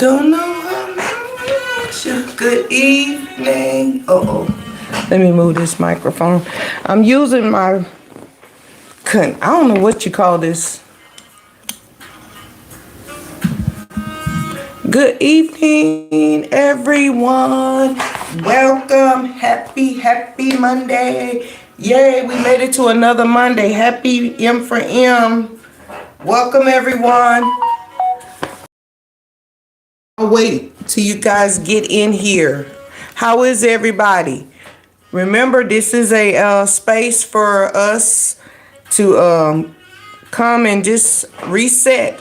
don't know how much. Good evening. Let me move this microphone. I'm using my, I don't know what you call this. Good evening, everyone. Welcome. Happy Monday. Yay, we made it to another Monday. Happy M for M. Welcome, everyone. I'll wait till you guys get in here. How is everybody? Remember, this is a space for us to come and just reset.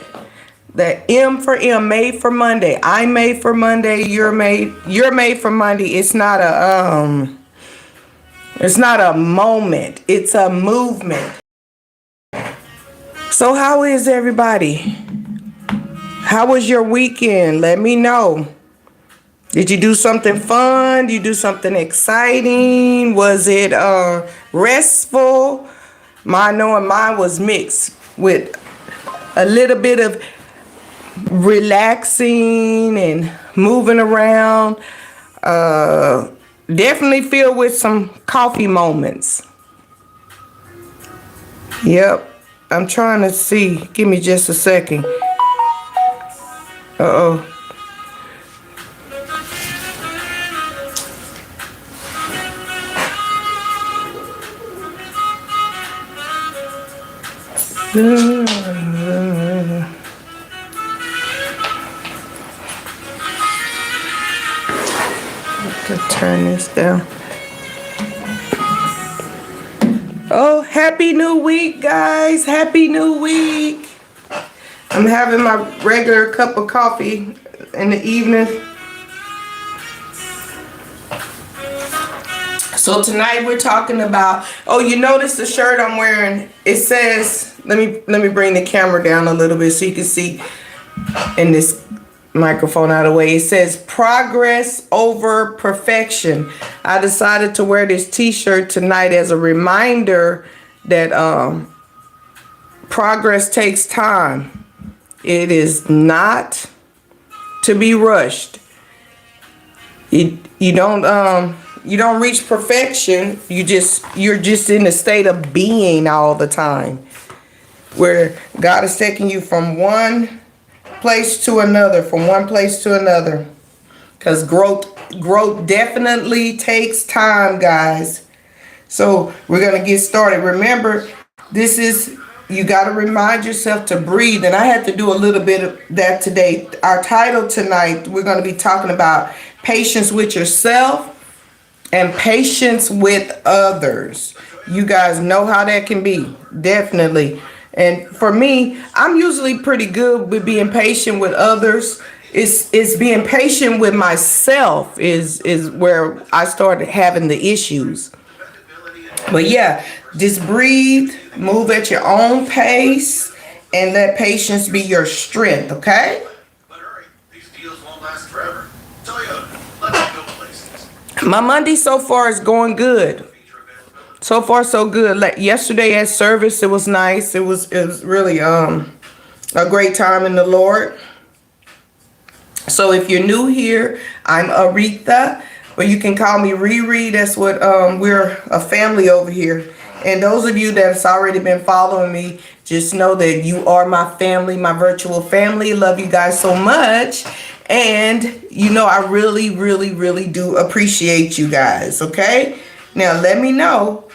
The M for M, made for Monday. I'm made for Monday. You're made for Monday. It's not a moment. It's a movement. So how is everybody? How was your weekend? Let me know. Did you do something fun? Did you do something exciting? Was it restful? Mine was mixed with a little bit of relaxing and moving around. Definitely filled with some coffee moments. Yep. I'm trying to see. Give me just a second. Uh-oh. Turn this down. Oh, happy new week, guys. Happy new week. I'm having my regular cup of coffee in the evening. So tonight we're talking about, you notice the shirt I'm wearing, it says, let me bring the camera down a little bit so you can see in this microphone out of the way. It says progress over perfection. I decided to wear this t-shirt tonight as a reminder that progress takes time. It is not to be rushed. You don't reach perfection. You're just in a state of being all the time, where God is taking you from one place to another, because growth definitely takes time, guys. So we're gonna get started. Remember, you got to remind yourself to breathe, and I had to do a little bit of that today. Our title tonight, we're going to be talking about patience with yourself and patience with others. You guys know how that can be, definitely. And for me, I'm usually pretty good with being patient with others. It's being patient with myself is where I started having the issues. But yeah, just breathe, move at your own pace, and let patience be your strength, okay? But hurry, these deals won't last forever. Toyota, let's go places. My Monday so far is going good. So far so good. Like yesterday at service, it was nice. It was really a great time in the Lord. So if you're new here, I'm Aretha, but you can call me Riri. That's what we're a family over here. And those of you that's already been following me, just know that you are my family, my virtual family. Love you guys so much. And I really, really, really do appreciate you guys. Okay. Now let me know,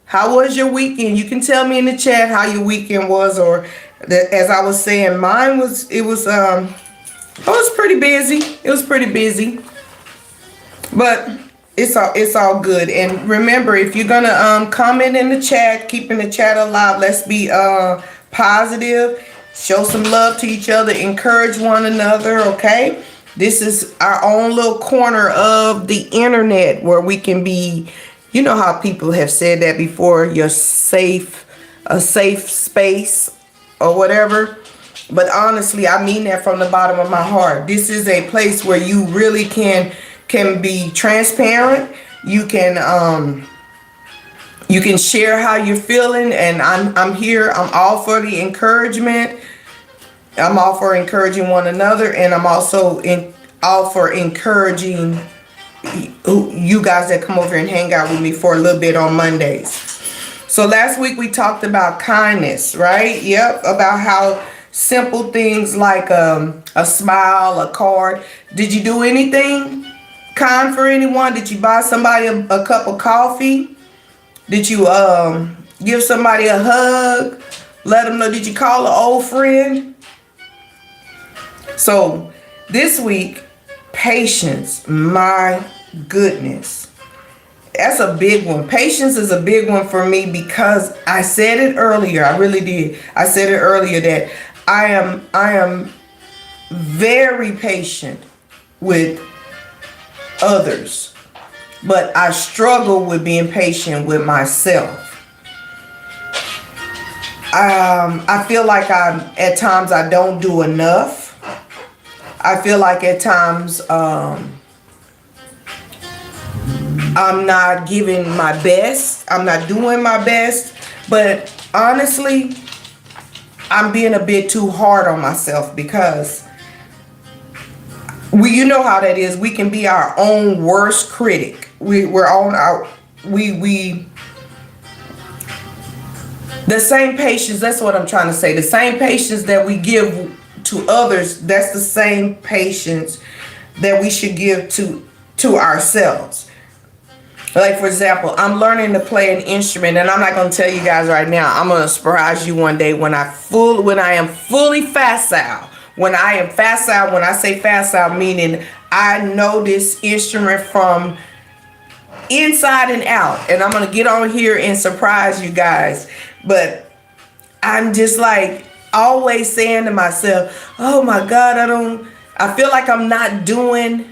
how was your weekend? You can tell me in the chat how your weekend was, or as I was saying, mine was, it was pretty busy. It was pretty busy, but it's all good. And remember, if you're gonna comment in the chat, keeping the chat alive, let's be positive, show some love to each other, encourage one another. Okay, this is our own little corner of the internet where we can be, you know how people have said that before, a safe space or whatever. But honestly, I mean that from the bottom of my heart. This is a place where you really can be transparent. You can share how you're feeling, and I'm here. I'm all for the encouragement. I'm all for encouraging one another, and I'm also all for encouraging you guys that come over and hang out with me for a little bit on Mondays. So last week we talked about kindness, right? Yep, about how simple things like a smile, a card. Did you do anything kind for anyone? Did you buy somebody a cup of coffee? Did you give somebody a hug? Let them know? Did you call an old friend? So this week, patience, my goodness. That's a big one. Patience is a big one for me because I said it earlier. I really did. I said it earlier that I am very patient with others, but I struggle with being patient with myself. I feel like at times I don't do enough. I feel like at times I'm not giving my best. I'm not doing my best. But honestly, I'm being a bit too hard on myself because you know how that is. We can be our own worst critic. We're on our the same patience. That's what I'm trying to say. The same patience that we give to others, that's the same patience that we should give to ourselves. Like, for example, I'm learning to play an instrument, and I'm not going to tell you guys right now. I'm going to surprise you one day when I am fully facile. When I am facile, when I say facile, meaning I know this instrument from inside and out. And I'm going to get on here and surprise you guys. But I'm just like always saying to myself, oh my God, I feel like I'm not doing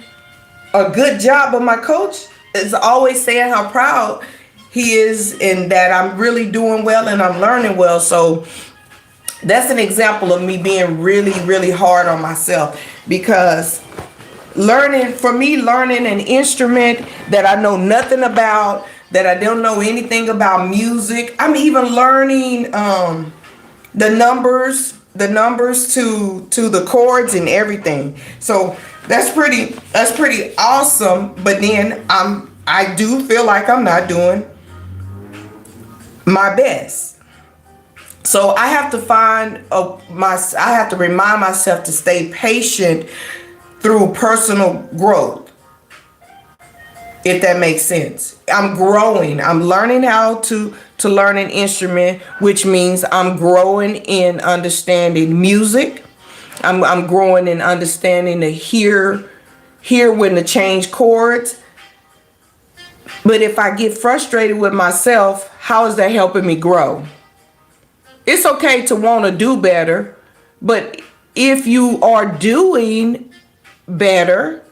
a good job. But my coach is always saying how proud he is and that I'm really doing well and I'm learning well. So that's an example of me being really, really hard on myself, because learning an instrument that I know nothing about, that I don't know anything about music. I'm even learning the numbers to the chords and everything. So that's pretty awesome. But then I do feel like I'm not doing my best. So I have to I have to remind myself to stay patient through personal growth, if that makes sense. I'm growing. I'm learning how to learn an instrument, which means I'm growing in understanding music. I'm growing in understanding to hear when to change chords. But if I get frustrated with myself, how is that helping me grow? It's okay to want to do better, but if you are doing better,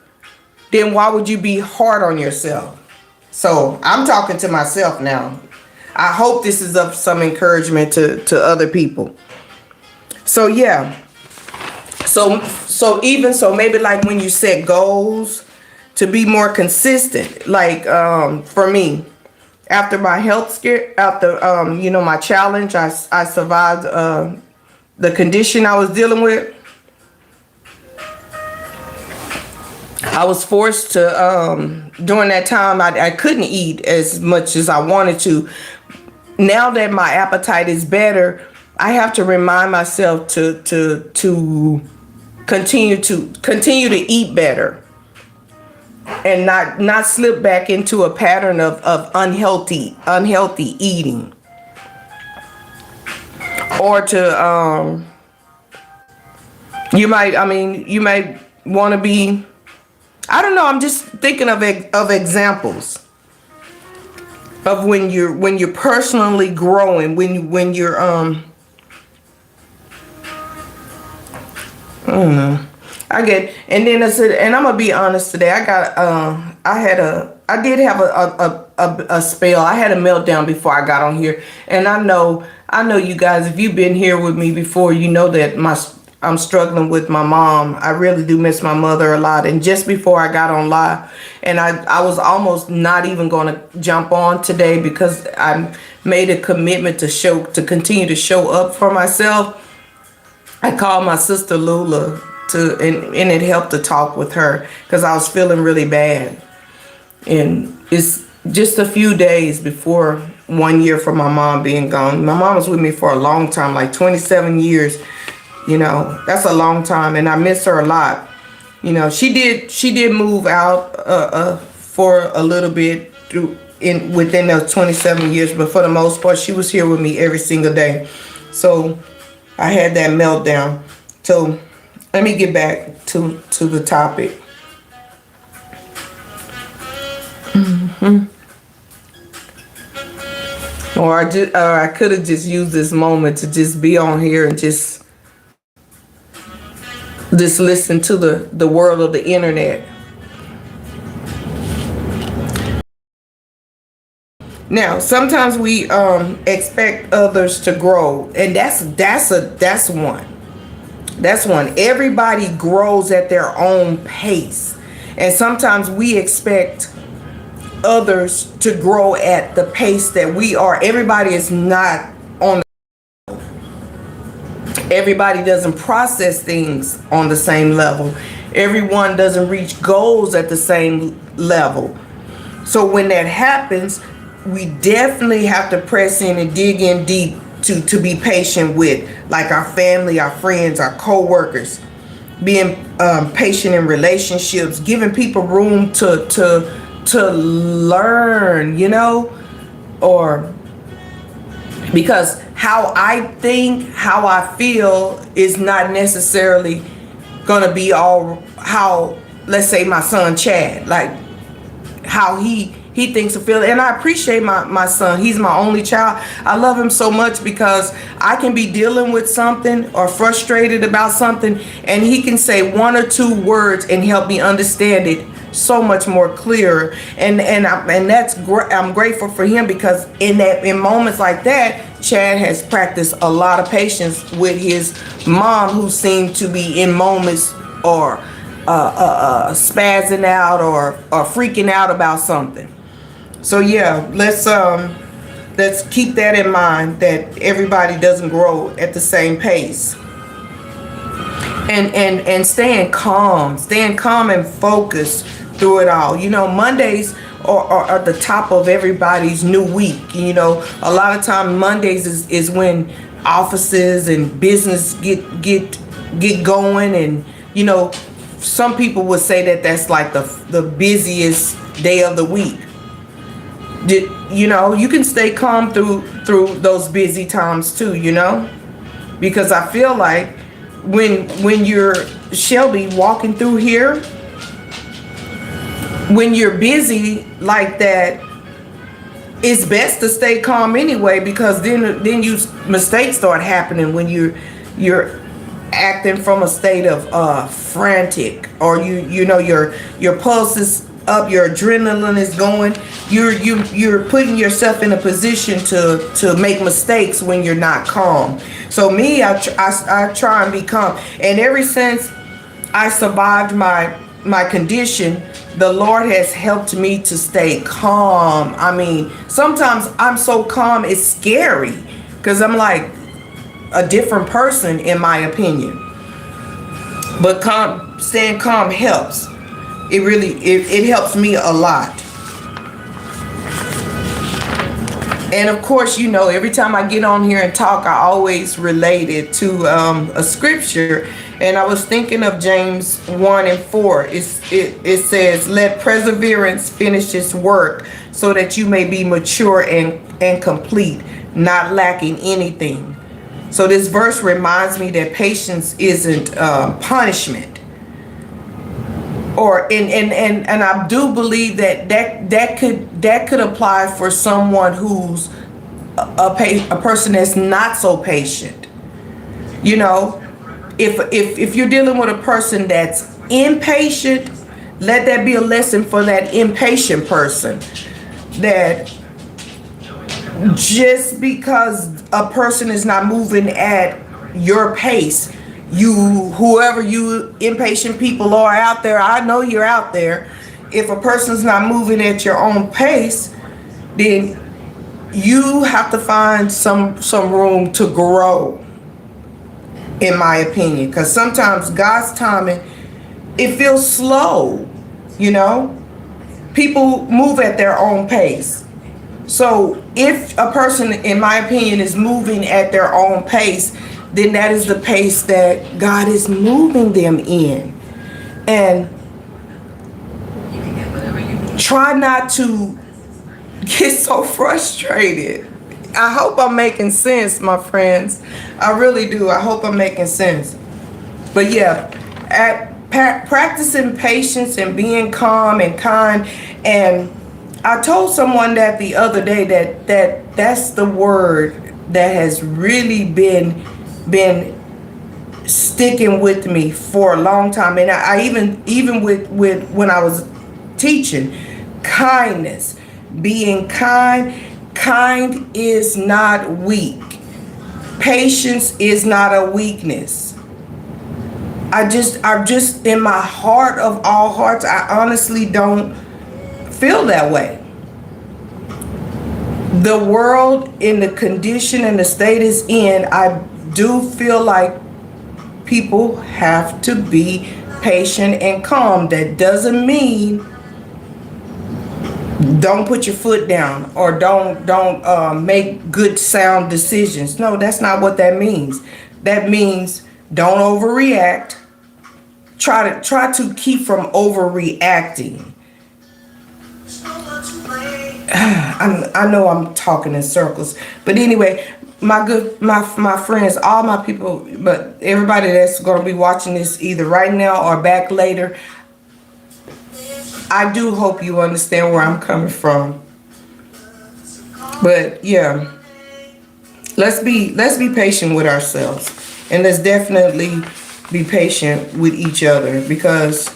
then why would you be hard on yourself? So I'm talking to myself now. I hope this is of some encouragement to other people. So yeah. So even so, maybe like when you set goals, to be more consistent. Like for me, after my health scare, after my challenge, I survived the condition I was dealing with. I was forced to during that time I couldn't eat as much as I wanted to. Now that my appetite is better, I have to remind myself to continue to eat better and not slip back into a pattern of unhealthy eating, or to you might want to be, I don't know, I'm just thinking of examples of when you're personally growing, when you're I don't know. And then I said, and I'm gonna be honest today. I did have a spell. I had a meltdown before I got on here, and I know you guys. If you've been here with me before, you know that I'm struggling with my mom. I really do miss my mother a lot. And just before I got on live, and I was almost not even going to jump on today because I made a commitment to continue to show up for myself. I called my sister Lula and it helped to talk with her because I was feeling really bad. And it's just a few days before 1 year for my mom being gone. My mom was with me for a long time, like 27 years. That's a long time, and I miss her a lot. She did move out for a little bit within those 27 years, but for the most part, she was here with me every single day. So I had that meltdown. So let me get back to the topic. Or I could have just used this moment to just be on here and just listen to the world of the internet. Now, sometimes we expect others to grow, and that's one. That's one. Everybody grows at their own pace, and sometimes we expect others to grow at the pace that we are. Everybody is not on. Everybody doesn't process things on the same level. Everyone doesn't reach goals at the same level. So when that happens, we definitely have to press in and dig in deep to be patient with, like, our family, our friends, our co-workers, being patient in relationships, giving people room to learn, or because how I think, how I feel is not necessarily gonna be all how, let's say, my son Chad, like how he thinks of feeling. And I appreciate my son. He's my only child. I love him so much because I can be dealing with something or frustrated about something, and he can say one or two words and help me understand it so much more clearer. And that's great. I'm grateful for him because in moments like that, Chad has practiced a lot of patience with his mom, who seemed to be in moments or spazzing out or freaking out about something. So yeah, let's keep that in mind, that everybody doesn't grow at the same pace. And staying calm and focused through it all. Mondays are at the top of everybody's new week. A lot of time Mondays is when offices and business get going, and some people would say that that's like the busiest day of the week. You can stay calm through those busy times too, because I feel like when you're Shelby walking through here, when you're busy like that, it's best to stay calm anyway, because then mistakes start happening when you're acting from a state of frantic, or your pulse is up, your adrenaline is going. You're putting yourself in a position to make mistakes when you're not calm. So me, I try and be calm, and ever since I survived my condition, the Lord has helped me to stay calm. I mean, sometimes I'm so calm it's scary, because I'm like a different person in my opinion. But staying calm helps. It really it helps me a lot. And of course, every time I get on here and talk, I always relate it to a scripture. And I was thinking of James 1:4. It says, "Let perseverance finish its work, so that you may be mature and complete, not lacking anything." So this verse reminds me that patience isn't punishment. And I do believe that could apply for someone who's a person that's not so patient. If you're dealing with a person that's impatient, let that be a lesson for that impatient person, that just because a person is not moving at your pace, whoever you impatient people are out there, I know you're out there. If a person's not moving at your own pace, then you have to find some room to grow. in my opinion, because sometimes God's timing, it feels slow, you know. People move at their own pace. So if a person, in my opinion, is moving at their own pace, then that is the pace that God is moving them in. And try not to get so frustrated. I hope I'm making sense, my friends. I really do. I hope I'm making sense. But yeah, practicing patience and being calm and kind. And I told someone that the other day that's the word that has really been sticking with me for a long time. And I even with when I was teaching, kindness, being kind. Kind is not weak. Patience is not a weakness. I'm just in my heart of all hearts, I honestly don't feel that way. The world in the condition and the state is in, I do feel like people have to be patient and calm. That doesn't mean don't put your foot down or don't make good sound decisions. No, that's not what that means. That means don't overreact. Try to keep from overreacting. I know I'm talking in circles, but anyway, my friends, all my people, but everybody that's going to be watching this either right now or back later, I do hope you understand where I'm coming from. But yeah, let's be patient with ourselves, and let's definitely be patient with each other, because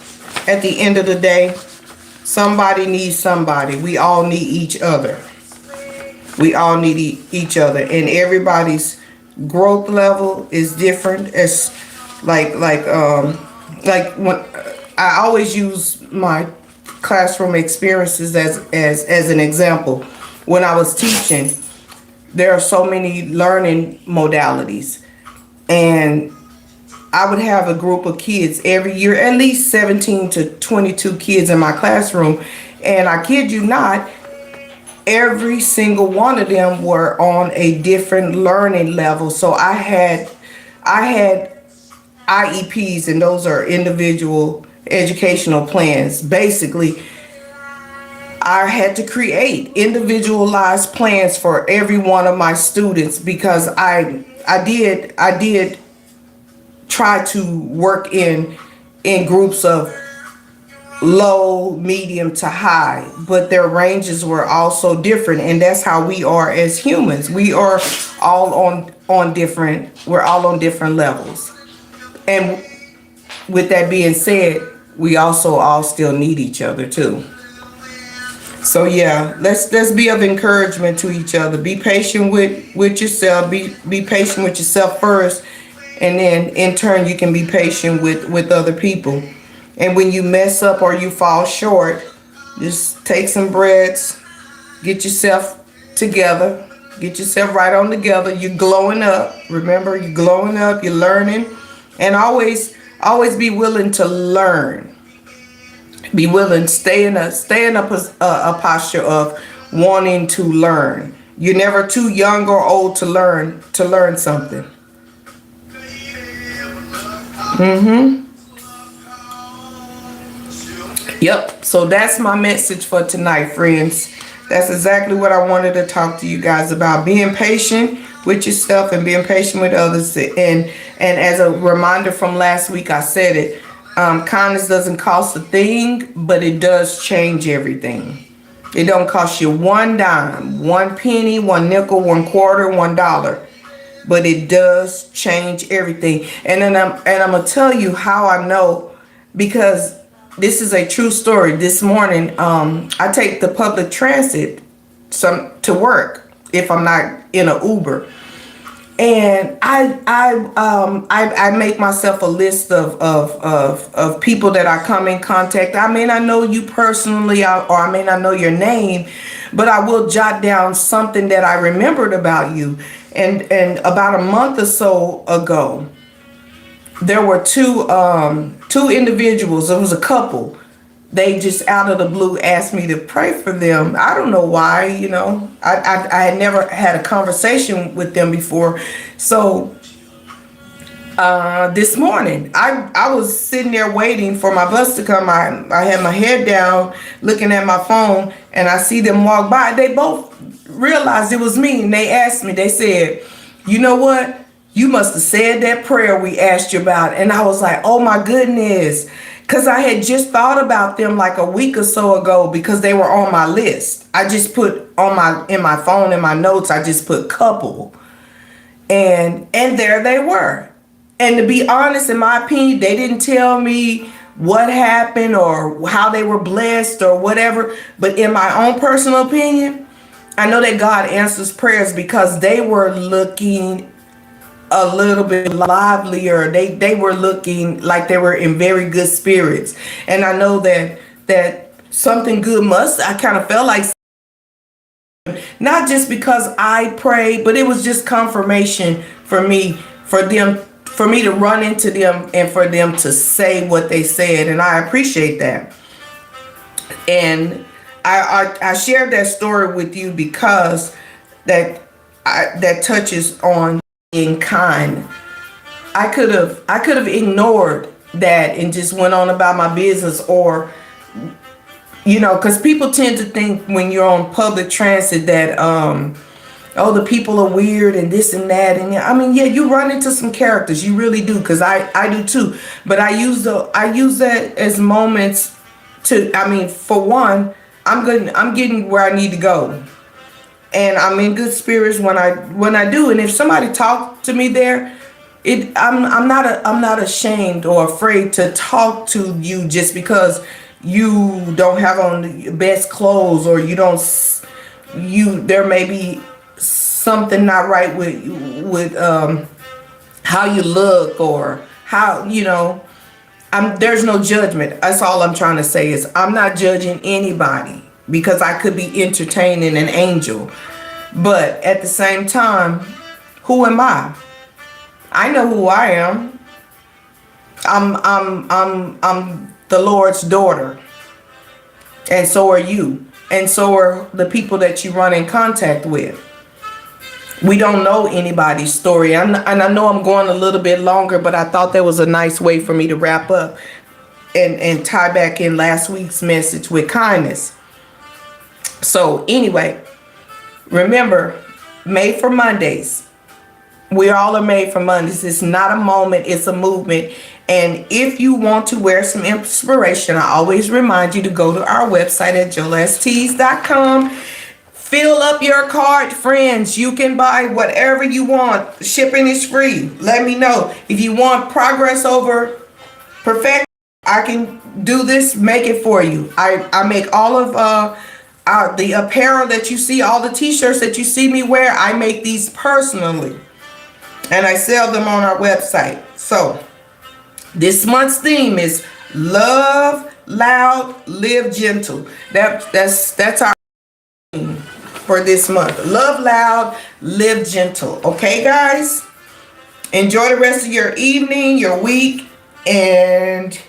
at the end of the day, somebody needs somebody. We all need each other. We all need each other, and everybody's growth level is different. It's like when I always use my classroom experiences as an example. When I was teaching, there are so many learning modalities, and I would have a group of kids every year, at least 17 to 22 kids in my classroom, and I kid you not, every single one of them were on a different learning level. So I had IEPs, and those are individual educational plans. Basically, I had to create individualized plans for every one of my students, because I did try to work in groups of low, medium to high, but their ranges were also different, and that's how we are as humans. We are all on different levels. And with that being said, we also all still need each other too. So yeah, let's be of encouragement to each other. Be patient with yourself. Be patient with yourself first, and then in turn you can be patient with other people. And when you mess up or you fall short, just take some breaths, get yourself together, get yourself right on together. You're glowing up. Remember, you're glowing up, you're learning. And always be willing to learn. Be willing, stay in a posture of wanting to learn. You're never too young or old to learn something. Yep. So that's my message for tonight, friends. That's exactly what I wanted to talk to you guys about. Being patient with yourself and being patient with others. And as a reminder from last week, I said it. Kindness doesn't cost a thing, but it does change everything. It don't cost you one dime, one penny, one nickel, one quarter, $1. But it does change everything. And I'm gonna tell you how I know, because this is a true story. This morning, I take the public transit to work if I'm not in an Uber, and I make myself a list of people that I come in contact. I may not know you personally, or I may not know your name, but I will jot down something that I remembered about you. And about a month or so ago, there were two individuals. It was a couple. They just out of the blue asked me to pray for them. I don't know why, I had never had a conversation with them before. So this morning, I was sitting there waiting for my bus to come. I had my head down looking at my phone, and I see them walk by. They both realized it was me, and they asked me, they said, you know what? You must have said that prayer we asked you about. And I was like, oh my goodness. Because I had just thought about them like a week or so ago because they were on my list. I just put in my phone, in my notes, I just put couple. And there they were. And to be honest, in my opinion, they didn't tell me what happened or how they were blessed or whatever. But in my own personal opinion, I know that God answers prayers because they were looking a little bit livelier. They were looking like they were in very good spirits. And I know that something good I kind of felt like, not just because I prayed, but it was just confirmation for me, for me to run into them and for them to say what they said. And I appreciate that. And I shared that story with you because that touches on being kind. I could have ignored that and just went on about my business, or because people tend to think when you're on public transit that oh, the people are weird and this and that. And I mean, yeah, you run into some characters, you really do, because I do too. But I use that as moments to, I mean, for one, I'm getting where I need to go, and I'm in good spirits when I do. And if somebody talk to me there, I'm not ashamed or afraid to talk to you just because you don't have on the best clothes, or there may be something not right with how you look, or how there's no judgment. That's all I'm trying to say, is I'm not judging anybody, because I could be entertaining an angel, but at the same time, who am I? I know who I am. I'm the Lord's daughter, and so are you, and so are the people that you run in contact with. We don't know anybody's story. And I know I'm going a little bit longer, but I thought that was a nice way for me to wrap up and tie back in last week's message with kindness. So anyway, remember, made for Mondays. We all are made for Mondays. It's not a moment, it's a movement. And if you want to wear some inspiration, I always remind you to go to our website at joelstees.com. Fill up your cart, friends. You can buy whatever you want. Shipping is free. Let me know. If you want progress over perfection, I can do this, make it for you. I make all of the apparel that you see, all the t-shirts that you see me wear, I make these personally. And I sell them on our website. So this month's theme is Love Loud, Live Gentle. That's our theme for this month. Love loud, live gentle. Okay, guys? Enjoy the rest of your evening, your week, and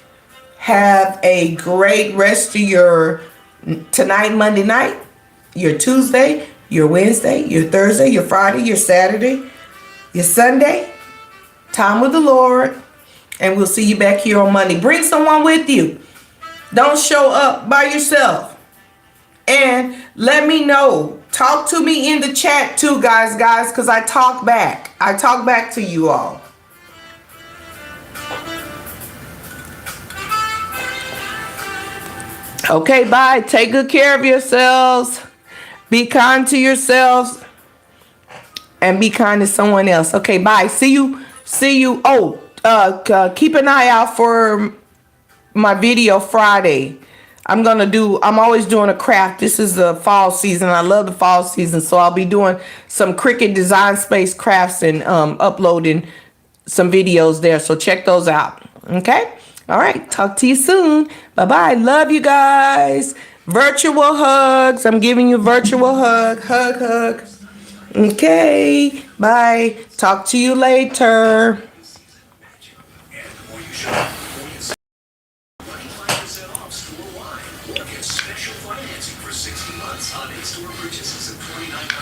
have a great rest of your tonight, Monday night, your Tuesday, your Wednesday, your Thursday, your Friday, your Saturday, your Sunday. Time with the Lord. And we'll see you back here on Monday. Bring someone with you. Don't show up by yourself. And let me know. Talk to me in the chat too, guys, because I talk back. I talk back to you all. Okay, bye. Take good care of yourselves. Be kind to yourselves. And be kind to someone else. Okay, bye. See you. Oh, keep an eye out for my video Friday. I'm always doing a craft. This is the fall season. I love the fall season. So I'll be doing some Cricut Design Space crafts and uploading some videos there. So check those out. Okay? All right. Talk to you soon. Bye-bye. Love you guys. Virtual hugs. I'm giving you a virtual hug. Hug. Okay. Bye. Talk to you later. special financing for 60 months on in-store purchases of $29.